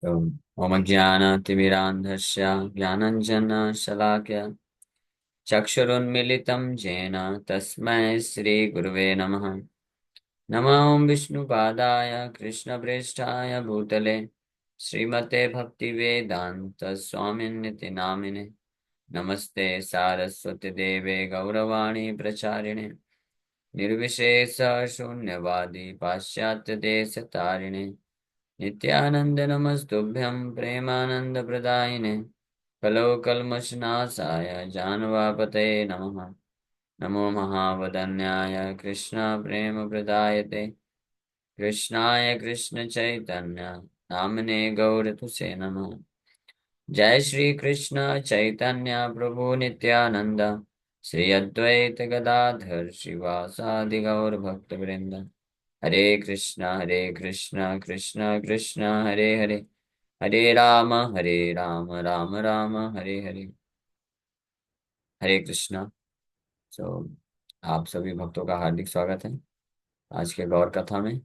ओम ज्ञानतिमिरान्धस्य ज्ञानञ्जनशलाकया चक्षुरुन्मिलितं येन तस्मै श्रीगुरुवे नमः। नमो विष्णुपादाय कृष्णप्रेष्ठाय भूतले श्रीमते भक्तिवेदान्तस्वामिन्निति नामिने। नमस्ते सारस्वती देवे गौरवाणी प्रचारिणे निर्विशेष शून्यवादी पाश्चात्य देश तारिणे नित्यानंद नमस्तुभ्यं प्रेमानंद प्रदायिने कलो कल्मषनाशाय जानवापतये नमः। नमो महावदन्याय कृष्ण प्रेम प्रदायते कृष्णाय कृष्ण चैतन्य नामने गौरतुसे नमः। जय श्री कृष्ण चैतन्य प्रभु नित्यानंद श्री अद्वैत गदाधर श्रीवासादि गौर भक्त वृंद। हरे कृष्णा कृष्णा कृष्णा हरे हरे हरे राम राम राम हरे हरे। हरे कृष्णा। सो आप सभी भक्तों का हार्दिक स्वागत है आज के गौर कथा में।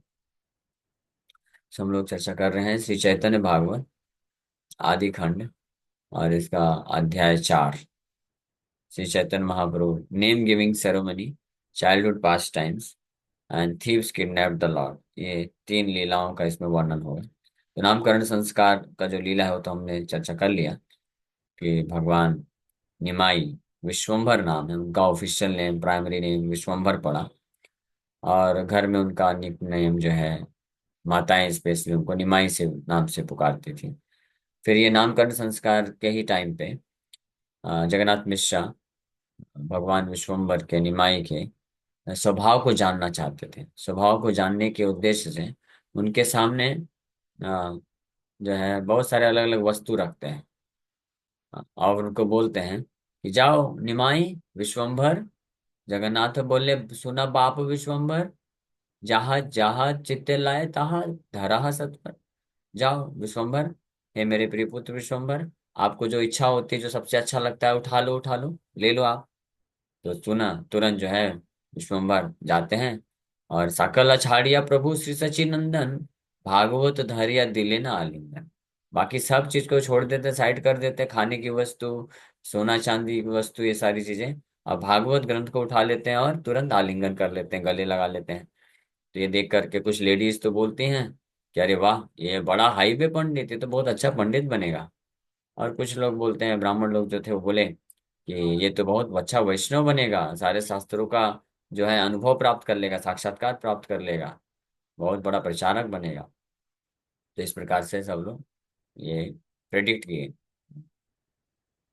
हम लोग चर्चा कर रहे हैं श्री चैतन्य भागवत आदि खंड और इसका अध्याय 4, Shri Chaitanya Mahaprabhu name giving ceremony, childhood pastimes and thieves kidnap the Lord. ये 3 लीलाओं का इसमें वर्णन होगा। तो नामकरण संस्कार का जो लीला है वो तो हमने चर्चा कर लिया कि भगवान निमाई, विश्वम्भर नाम है उनका, ऑफिशियल नेम प्राइमरी नेम विश्वम्भर पड़ा, और घर में उनका निक नेम जो है माताएं स्पेशली उनको निमाई से नाम से पुकारती थी। फिर ये नामकरण संस्कार के ही टाइम पे जगन्नाथ मिश्रा भगवान विश्वम्भर के निमाई के स्वभाव को जानना चाहते थे। स्वभाव को जानने के उद्देश्य से उनके सामने जो है बहुत सारे अलग अलग वस्तु रखते हैं और उनको बोलते हैं कि जाओ निमाई विश्वम्भर। जगन्नाथ बोले सुना बाप विश्वम्भर, जहाँ जहाँ चित्ते लाए तहाँ धरा सतपर। जाओ विश्वम्भर, हे मेरे प्रिय पुत्र विश्वम्भर, आपको जो इच्छा होती है, जो सबसे अच्छा लगता है, उठा लो, ले लो आप। तो सुना तुरंत जो है विश्वम्भर जाते हैं और सकल अछाड़िया प्रभु श्री सचिनंदन, भागवत धरिया दिले ना आलिंगन। बाकी सब चीज को छोड़ देते, साइड कर देते, खाने की वस्तु, सोना चांदी की वस्तु, ये सारी चीजें, और भागवत ग्रंथ को उठा लेते हैं और तुरंत आलिंगन कर लेते हैं, गले लगा लेते हैं। तो ये देख करके कुछ लेडीज तो बोलती हैं कि अरे वाह, ये बड़ा हाईवे पंडित, ये तो बहुत अच्छा पंडित बनेगा। और कुछ लोग बोलते हैं, ब्राह्मण लोग जो थे वो बोले कि ये तो बहुत अच्छा वैष्णव बनेगा, सारे शास्त्रों का जो है अनुभव प्राप्त कर लेगा, साक्षात्कार प्राप्त कर लेगा, बहुत बड़ा प्रचारक बनेगा। तो इस प्रकार से सब लोग ये प्रेडिक्ट किए।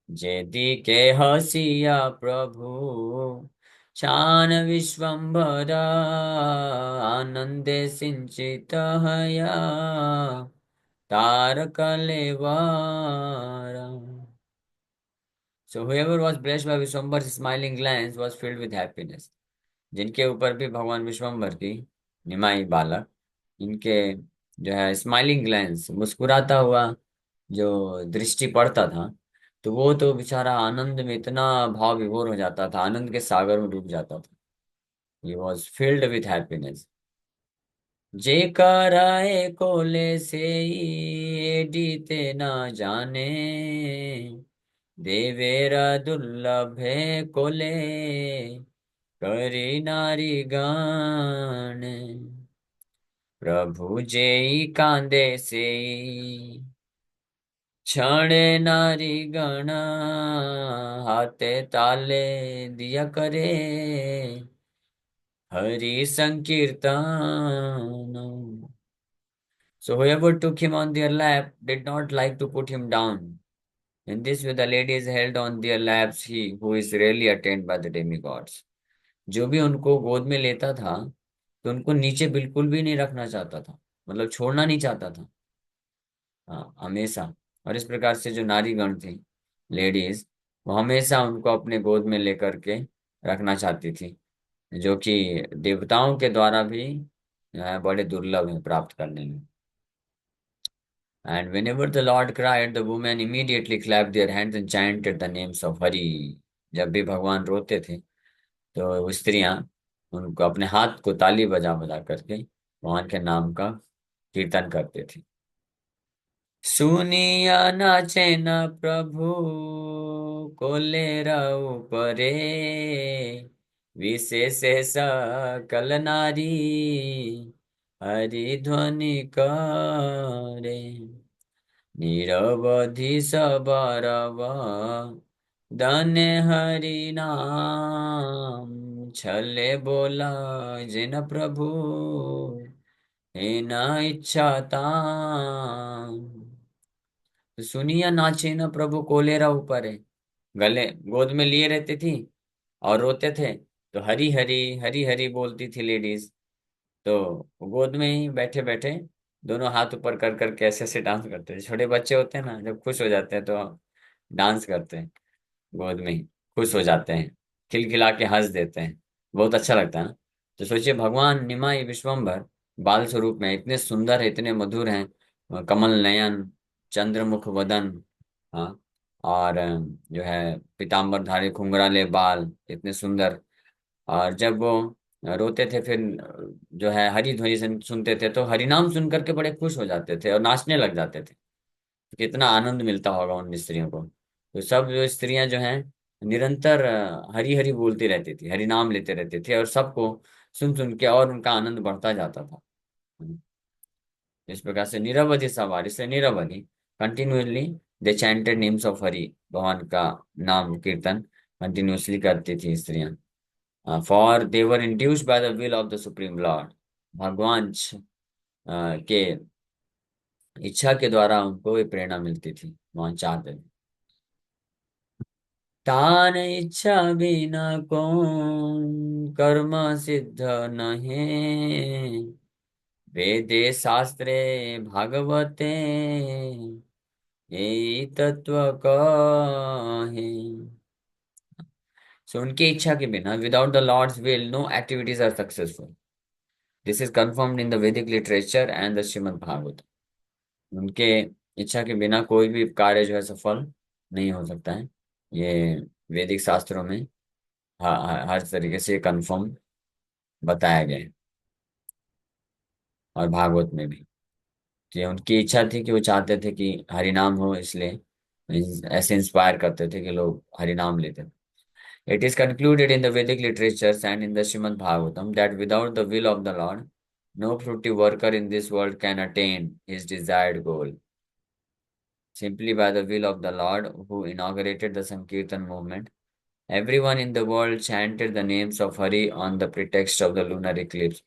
जेदि के हसिया प्रभु शान विश्वम्भर, आनंदे सिंचित हया Tarak So whoever was blessed by Vishwambar's smiling glance was filled with happiness. जिनके ऊपर भी भगवान विश्वम्भर की निमाई बालक, इनके जो है स्माइलिंग ग्लैंस, मुस्कुराता हुआ जो दृष्टि पड़ता था, तो वो तो बेचारा आनंद में इतना भाव विभोर हो जाता था, आनंद के सागर में डूब जाता था। He was filled with happiness. जे कराए कोले से एडीते ना जाने, देवेरा दुर्लभे कोले करी नारी गान। प्रभु जेई कांदे से क्षणे नारी गण, हाथे ताले दिया करे हरि संकीर्तन। So whoever took him on their lap did not like to put him down. In this way the ladies held on their laps he who is rarely attained by the demigods. जो भी उनको गोद में लेता था तो उनको नीचे बिल्कुल भी नहीं रखना चाहता था, मतलब छोड़ना नहीं चाहता था। हाँ, हमेशा। और इस प्रकार से जो नारी गण थी, लेडीज, वो हमेशा उनको अपने गोद में लेकर के रखना चाहती थी, जो कि देवताओं के द्वारा भी बड़े दुर्लभ है प्राप्त करने में। And whenever the Lord cried, the women immediately clapped their hands and chanted the names of Hari. जब भी भगवान रोते थे तो वो स्त्रियां उनको अपने हाथ को ताली बजा बजा करके भगवान के नाम का कीर्तन करते थे। सुनिया नाचे न प्रभु कोलेरा ऊपरे, विशेष सकल नारी हरि ध्वनि करे। निरवधि सबरव धन्य हरि नाम, छले बोला जिन प्रभु हे न इच्छा ताम। तो सुनिया नाचे न प्रभु कोलेरा ऊपर है, गले गोद में लिए रहती थी और रोते थे, तो हरी हरी हरी हरी बोलती थी लेडीज। तो गोद में ही बैठे बैठे दोनों हाथ ऊपर कर कर के ऐसे ऐसे डांस करते थे। छोटे बच्चे होते हैं ना, जब खुश हो जाते हैं तो डांस करते हैं, गोद में ही खुश हो जाते हैं, खिलखिला के हंस देते हैं। बहुत अच्छा लगता है ना। तो सोचिए, भगवान निमाई विश्वम्भर बाल स्वरूप में इतने सुंदर है, इतने मधुर हैं, कमल नयन, चंद्रमुख वदन, हाँ, और जो है पीताम्बर धारी, घुंघराले बाल, इतने सुंदर। और जब वो रोते थे, फिर जो है हरि ध्वनि सुनते थे, तो हरि नाम सुन करके बड़े खुश हो जाते थे और नाचने लग जाते थे। कितना आनंद मिलता होगा उन स्त्रियों को। तो सब जो स्त्रियां जो हैं निरंतर हरि हरि बोलती रहती थी, हरि नाम लेते रहते थे, और सबको सुन सुन के और उनका आनंद बढ़ता जाता था। इस प्रकार से निरवधि सवार, इससे निरवधि continuously they chanted names of Hari, भगवान का नाम कीर्तन कंटिन्यूअसली करती थी स्त्रियां। For they were induced by the will of the supreme Lord. भगवान के इच्छा के द्वारा उनको ये प्रेरणा मिलती थी, भगवान चाहते थे। तान इच्छा बिना कौन कर्म सिद्ध नहीं, वेदे शास्त्रे भागवते यही तत्व कहे। सो उनकी इच्छा के बिना, without the Lord's will no activities are successful. This is confirmed in the Vedic literature and the Shrimad Bhagavat. उनके इच्छा के बिना कोई भी कार्य जो है सफल नहीं हो सकता है। ये वैदिक शास्त्रों में हर तरीके से कंफर्म बताया गया है, और भागवत में भी। कि उनकी इच्छा थी कि वो चाहते थे कि हरि नाम हो, इसलिए ऐसे इंस्पायर करते थे कि लोग हरि नाम लेते थे। It is concluded in the Vedic literatures and in the Srimad Bhagavatam that without the will of the Lord, no fruitive worker in this world can attain his desired goal. Simply by the will of the Lord, who inaugurated the Sankirtan movement, everyone in the world chanted the names of Hari on the pretext of the lunar eclipse.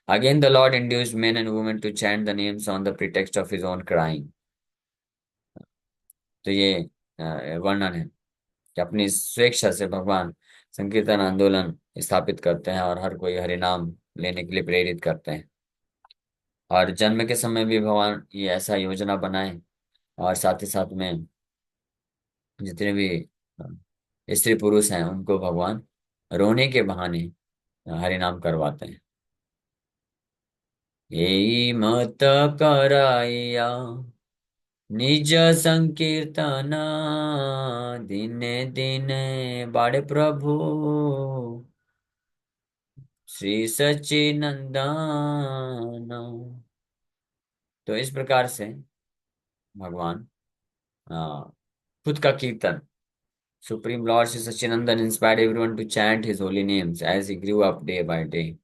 Again, the Lord induced men and women to chant the names on the pretext of his own crying. तो ये वर्णन है कि अपनी स्वेच्छा से भगवान संकीर्तन आंदोलन स्थापित करते हैं और हर कोई हरि नाम लेने के लिए प्रेरित करते हैं। और जन्म के समय भी भगवान ये ऐसा योजना बनाए, और साथ ही साथ में जितने भी स्त्री पुरुष हैं उनको भगवान रोने के बहाने हरि नाम करवाते हैं। यही मत कराइया निज संकीर्तन, दिने दिने बाड़े प्रभु श्री सच्चिनंदन। तो इस प्रकार से भगवान आ, खुद का कीर्तन, supreme Lord Shri Sachinandan inspired everyone to chant his holy names as he grew up day by day.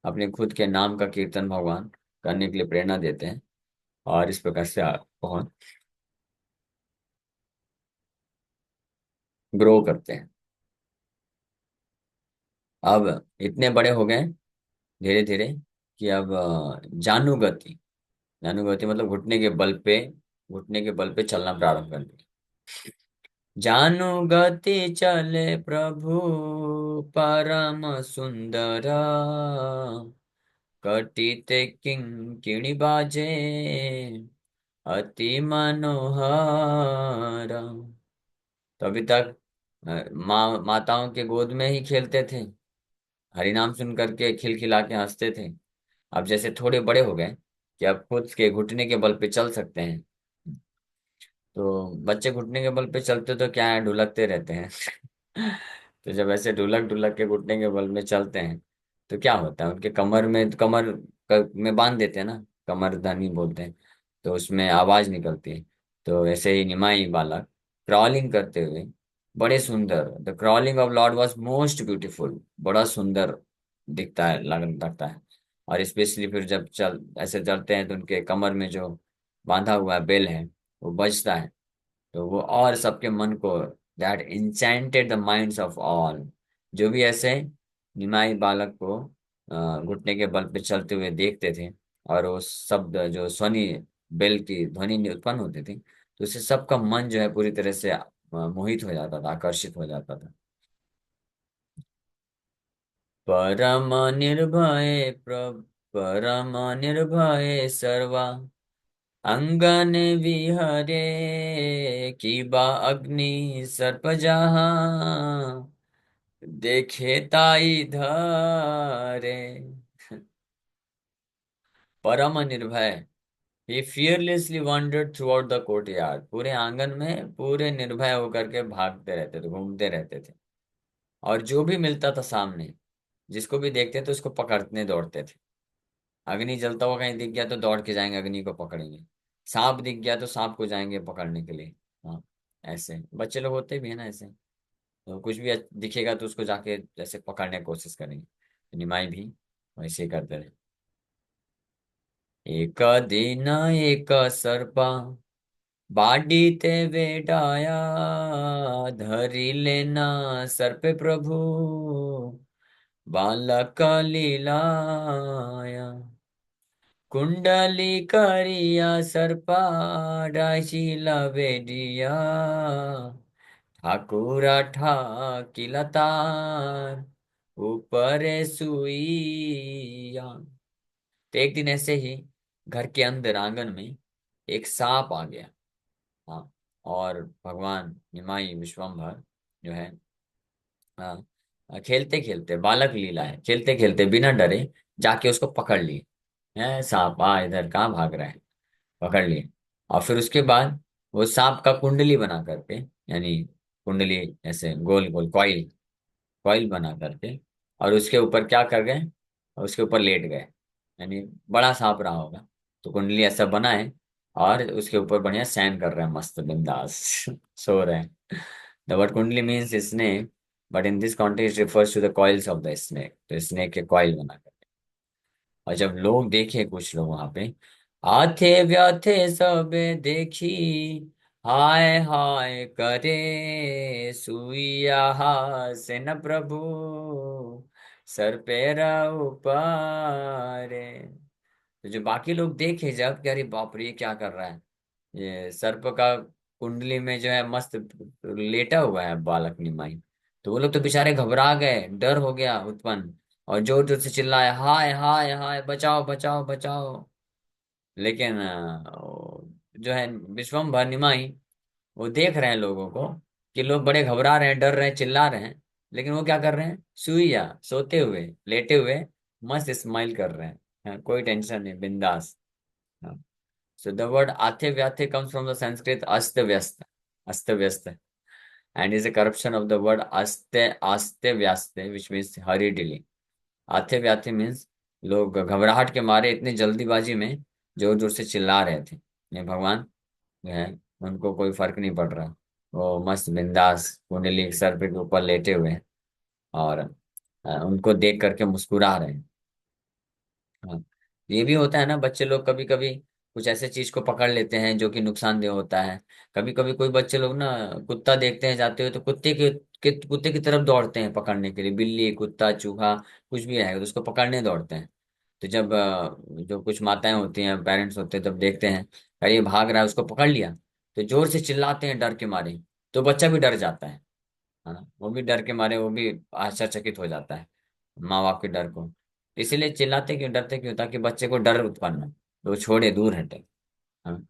अपने खुद के नाम का कीर्तन भगवान करने के लिए प्रेरणा देते हैं, और इस प्रकार से बहुत ग्रो करते हैं। अब इतने बड़े हो गए धीरे धीरे कि अब जानुगति, जानुगति मतलब घुटने के बल पे चलना प्रारंभ कर दिया। जानुगति चले प्रभु परम सुंदर, कटिते किंकिणी बाजे अति मनोहर। तो अभी तक माताओं के गोद में ही खेलते थे, हरिनाम सुन करके खिलखिला के हंसते थे। अब जैसे थोड़े बड़े हो गए कि अब खुद के घुटने के बल पे चल सकते हैं, तो बच्चे घुटने के बल पे चलते तो क्या है, ढुलकते रहते हैं। तो जब ऐसे ढुलक ढुलक के घुटने के बल में चलते हैं, तो क्या होता है, उनके कमर में में बांध देते हैं ना, कमर धनी बोलते हैं। तो उसमें आवाज निकलती है। तो ऐसे ही निमाई बालक क्रॉलिंग करते हुए, बड़े सुंदर, the crawling of Lord was most beautiful, बड़ा सुंदर दिखता है, लगता है। और स्पेशली फिर जब चल ऐसे चलते हैं तो उनके कमर में जो बांधा हुआ बेल है वो बजता है, तो वो और सबके मन को, that enchanted the minds of all. जो भी ऐसे निमाई बालक को घुटने के बल पे चलते हुए देखते थे, और वो शब्द जो स्वनी बेल की ध्वनि उत्पन्न होती थी, तो उससे सबका मन जो है पूरी तरह से मोहित हो जाता था, आकर्षित हो जाता था। परम निर्भय प्रभ, परम निर्भय सर्वा, अंगन विहरे, की बा अग्नि सर्प जहाँ, देखे ताई धरे। परम निर्भय, he fearlessly wandered throughout the courtyard, पूरे आंगन में पूरे निर्भय होकर के भागते रहते थे, घूमते रहते थे। और जो भी मिलता था सामने, जिसको भी देखते थे उसको पकड़ने दौड़ते थे। अग्नि जलता हुआ कहीं दिख गया तो दौड़ के जाएंगे, अग्नि को पकड़ेंगे। सांप दिख गया तो सांप को जाएंगे पकड़ने के लिए। हाँ, ऐसे बच्चे लोग होते भी है ना ऐसे। तो कुछ भी दिखेगा तो उसको जाके जैसे पकड़ने की कोशिश करेंगे, तो निमाई भी वैसे ही करते रहे। एक दिन एक सर्पा, बाडीते वेडाया, धरी लेना सर्पे प्रभु, बालक लीलाया, कुंडली करिया सर्पा, डाशिला वेडिया, ठाकुरा ठाकिला तार, ऊपर सुइया। तो एक दिन ऐसे ही घर के अंदर आंगन में एक सांप आ गया। हाँ, और भगवान निमाई विश्वम्भर जो है, हाँ, खेलते खेलते, बालक लीला है, खेलते खेलते बिना डरे जाके उसको पकड़ लिए। है सांप, आ इधर कहाँ भाग रहा है, पकड़ लिए। और फिर उसके बाद वो सांप का कुंडली बना करके, यानी कुंडली ऐसे गोल गोल कॉइल, कॉइल बना करके, और उसके ऊपर क्या कर गए, उसके ऊपर लेट गए। यानी बड़ा सांप रहा होगा, तो कुंडली ऐसा बना है, और उसके ऊपर बढ़िया सैन कर रहे हैं, मस्त बिंदास सो रहे हैं। The word kundali means snake, but in this context refers to the coils of the snake, तो स्नेक के कॉइल बना कर। और जब लोग देखे, कुछ लोग वहां पे आथे व्याथे सब देखी, हाय हाय करे सुइया हासे न प्रभु, सर पैरा ऊपरे। तो जो बाकी लोग देखे जब कि अरे बाप रे ये क्या कर रहा है, ये सर्प का कुंडली में जो है मस्त लेटा हुआ है बालक निमाई, तो वो लोग तो बेचारे घबरा गए, डर हो गया उत्पन्न, और जोर जोर से चिल्लाए, हाय हाय हाय, बचाओ बचाओ बचाओ। लेकिन जो है विश्वम्भर निमाई, वो देख रहे हैं लोगों को, कि लोग बड़े घबरा रहे हैं, डर रहे हैं, चिल्ला रहे हैं, लेकिन वो क्या कर रहे हैं, सुइया सोते हुए, लेटे हुए, मस्त स्माइल कर रहे हैं। हाँ, कोई टेंशन नहीं, बिंदास। So the word athe vyathe comes from the Sanskrit asta vyasta, asta vyasta, and is a corruption of the word aste vyaste, which means hurriedly. आथे व्याथे मीन्स लोग घबराहट के मारे इतनी जल्दीबाजी में जोर जोर से चिल्ला रहे थे। ये भगवान जो है, उनको कोई फर्क नहीं पड़ रहा, वो मस्त बिंदास कुंडली सर पे के ऊपर लेटे हुए हैं, और उनको देख करके मुस्कुरा रहे हैं। हाँ, ये भी होता है ना, बच्चे लोग कभी कभी कुछ ऐसे चीज को पकड़ लेते हैं जो कि नुकसानदेह होता है। कभी कभी कोई बच्चे लोग ना कुत्ता देखते हैं जाते हुए, तो कुत्ते की तरफ दौड़ते हैं पकड़ने के लिए, बिल्ली कुत्ता चूहा कुछ भी है तो उसको पकड़ने दौड़ते हैं। तो जब जो कुछ माताएं होती हैं, पेरेंट्स होते हैं, तब देखते हैं अरे ये भाग रहा है, उसको पकड़ लिया, तो जोर से चिल्लाते हैं डर के मारे, तो बच्चा भी डर जाता है ना, वो भी डर के मारे वो भी आश्चर्यचकित हो जाता है माँ बाप के डर को। इसीलिए चिल्लाते क्यों, डरते क्यों, ताकि बच्चे को डर उत्पन्न हो, तो वो छोड़े, दूर हटे। हाँ।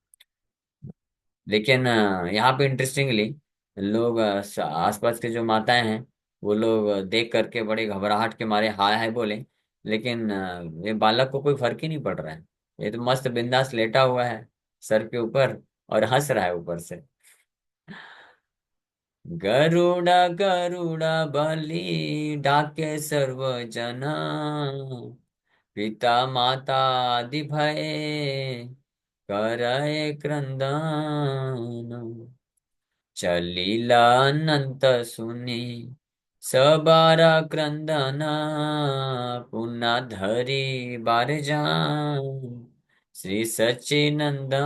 लेकिन यहाँ पे इंटरेस्टिंगली लोग आसपास के जो माताएं हैं, वो लोग देख करके बड़े घबराहट के मारे हाय हाय बोले, लेकिन ये बालक को कोई फर्क ही नहीं पड़ रहा है। ये तो मस्त बिंदास लेटा हुआ है सर के ऊपर, और हंस रहा है ऊपर से। गरुड़ा गरुड़ा बली, डाके सर्व जना, पिता माता आदि भय, करय क्रंदन, चलीला अनंत सुनी, सबारा क्रंदना, पुन्हा धरी बार जान, श्री सच्चिनंदन।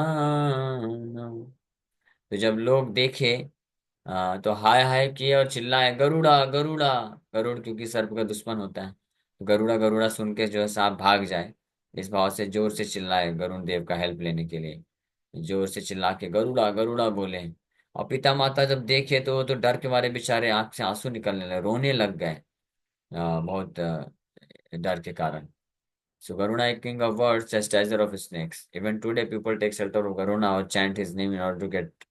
तो जब लोग देखे, तो हाय हाय किए और चिल्लाए, गरुड़ा गरुड़ा। गरुड़ क्योंकि सर्प का दुश्मन होता है, तो गरुड़ा गरुड़ा सुन के जो है सांप भाग जाए, इस भाव से जोर से चिल्लाए वरुण देव का हेल्प लेने के लिए। जोर से चिल्ला के गरुड़ा गरुड़ा बोले। और पिता माता जब देखे तो वो तो डर के मारे बेचारे आंख से आंसू निकलने लगे, रोने लग गए, बहुत डर के कारण। So Garuna is king of words, chastiser of snakes. Even today, people take shelter of Garuna or chant his name in order to get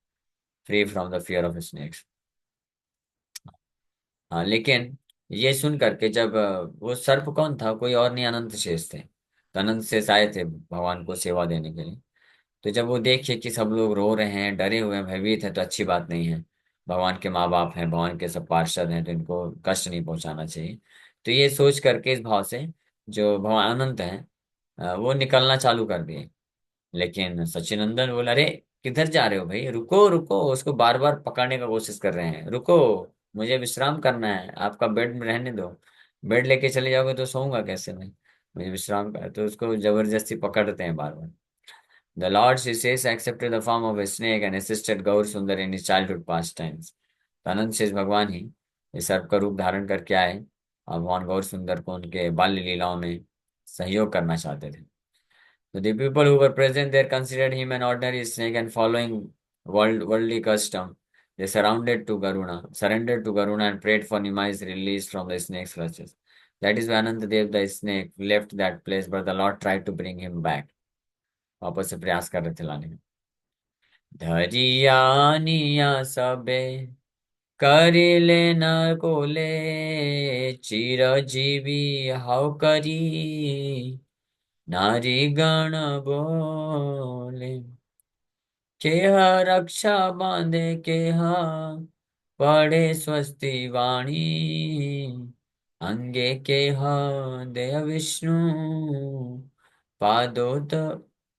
free from the fear of snakes. हाँ, लेकिन ये सुन करके जब वो सर्प कौन था, कोई और नहीं, अनंत शेष थे। तो अनंत शेष आए थे भगवान को सेवा देने के लिए। तो जब वो देखे कि सब लोग रो रहे हैं, डरे हुए हैं, भयभीत हैं, तो अच्छी बात नहीं है। भगवान के माँ बाप हैं, भगवान के सब पार्षद हैं, तो इनको कष्ट नहीं पहुंचाना चाहिए। तो ये सोच करके इस भाव से जो भगवान अनंत हैं, वो निकलना चालू कर दिए। लेकिन सचिनंदन बोला, अरे किधर जा रहे हो भाई, रुको रुको। उसको बार बार पकड़ने का कोशिश कर रहे हैं, रुको, मुझे विश्राम करना है, आपका बेड में रहने दो। बेड लेके चले जाओगे तो सोऊंगा कैसे मैं, मुझे विश्राम कर। तो उसको जबरदस्ती पकड़ते हैं बार बार। The Lord Shishesh accepted the form of a snake and assisted Gaur Sundar in his childhood pastimes। तो अनंत शेष भगवान ही इस सर्प का रूप धारण करके आए और भगवान गौर सुंदर को उनके बाल्य लीलाओं में सहयोग करना चाहते थे। So the people who were present there considered him an ordinary snake, and following worldly custom, they surrendered to Garuna and prayed for Nimai's release from the snake's clutches. That is why Anantadev the snake left that place, but the Lord tried to bring him back. वापस से प्रयास कर रहे थे लाने का। धरियानिया सबे करिले न कोले, चिरजीवी हाउ करी, नारी गण बोले। केह रक्षा बांधे, केह पढ़े स्वस्ति वाणी, अंगे केह दय विष्णु, पादोद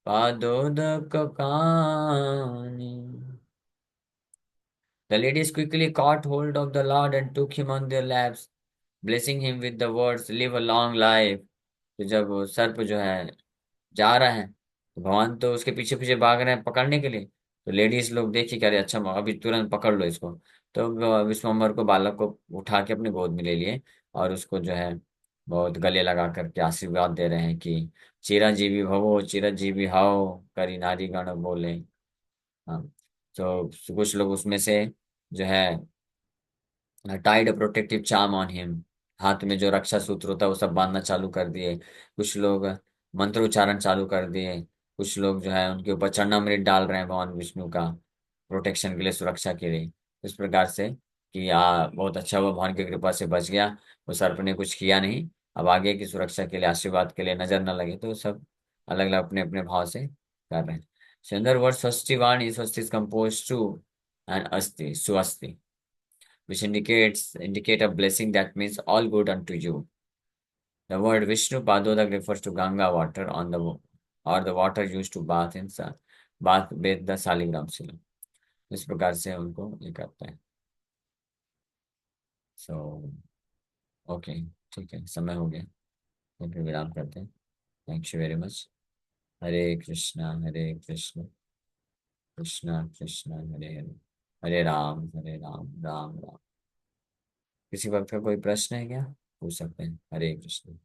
पादोदक कानी। The ladies quickly caught hold of the Lord and took him on their laps, blessing him with the words, "Live a long life." तो जब वो सर्प जो है जा रहा है, तो भगवान तो उसके पीछे पीछे भाग रहे हैं पकड़ने के लिए। तो लेडीज लोग देखी, कह रहे अच्छा अभी तुरंत पकड़ लो इसको। तो विश्वम्भर को, बालक को उठा के अपने गोद में ले लिए, और उसको जो है बहुत गले लगा करके आशीर्वाद दे रहे हैं कि चिरंजीवी भवो चिरंजीवी हाओ करी नारी गण बोले। हाँ। तो कुछ लोग उसमें से जो है tied protective charm on him, हाथ में जो रक्षा सूत्र होता है वो सब बांधना चालू कर दिए। कुछ लोग मंत्रोच्चारण चालू कर दिए। कुछ लोग जो है उनके ऊपर चरणामृत डाल रहे हैं भगवान विष्णु का, प्रोटेक्शन के लिए, सुरक्षा के लिए। इस प्रकार से कि बहुत अच्छा हुआ, भगवान की कृपा से बच गया, वो सर्प ने कुछ किया नहीं। अब आगे की सुरक्षा के लिए, आशीर्वाद के लिए नजर न लगे, तो सब अलग अलग अपने अपने भाव से कर रहे हैं। सुंदर वर्ड स्वस्ति वाणी, स्वस्ति इज composed टू एंड अस्ति, सुअस्ति, which indicate a blessing that means all good unto you. The word Vishnu Padodak refers to Ganga water on the or the water used to bathe the Saligram Sila। इस प्रकार से उनको ये करता है। So okay, ठीक है, समय हो गया, तो फिर विराम करते हैं। Thank you very much. Hare Krishna Krishna Krishna Hare Hare, Hare Ram Ram Ram. किसी वक्त का कोई प्रश्न है क्या, पूछ सकते हैं। हरे कृष्ण।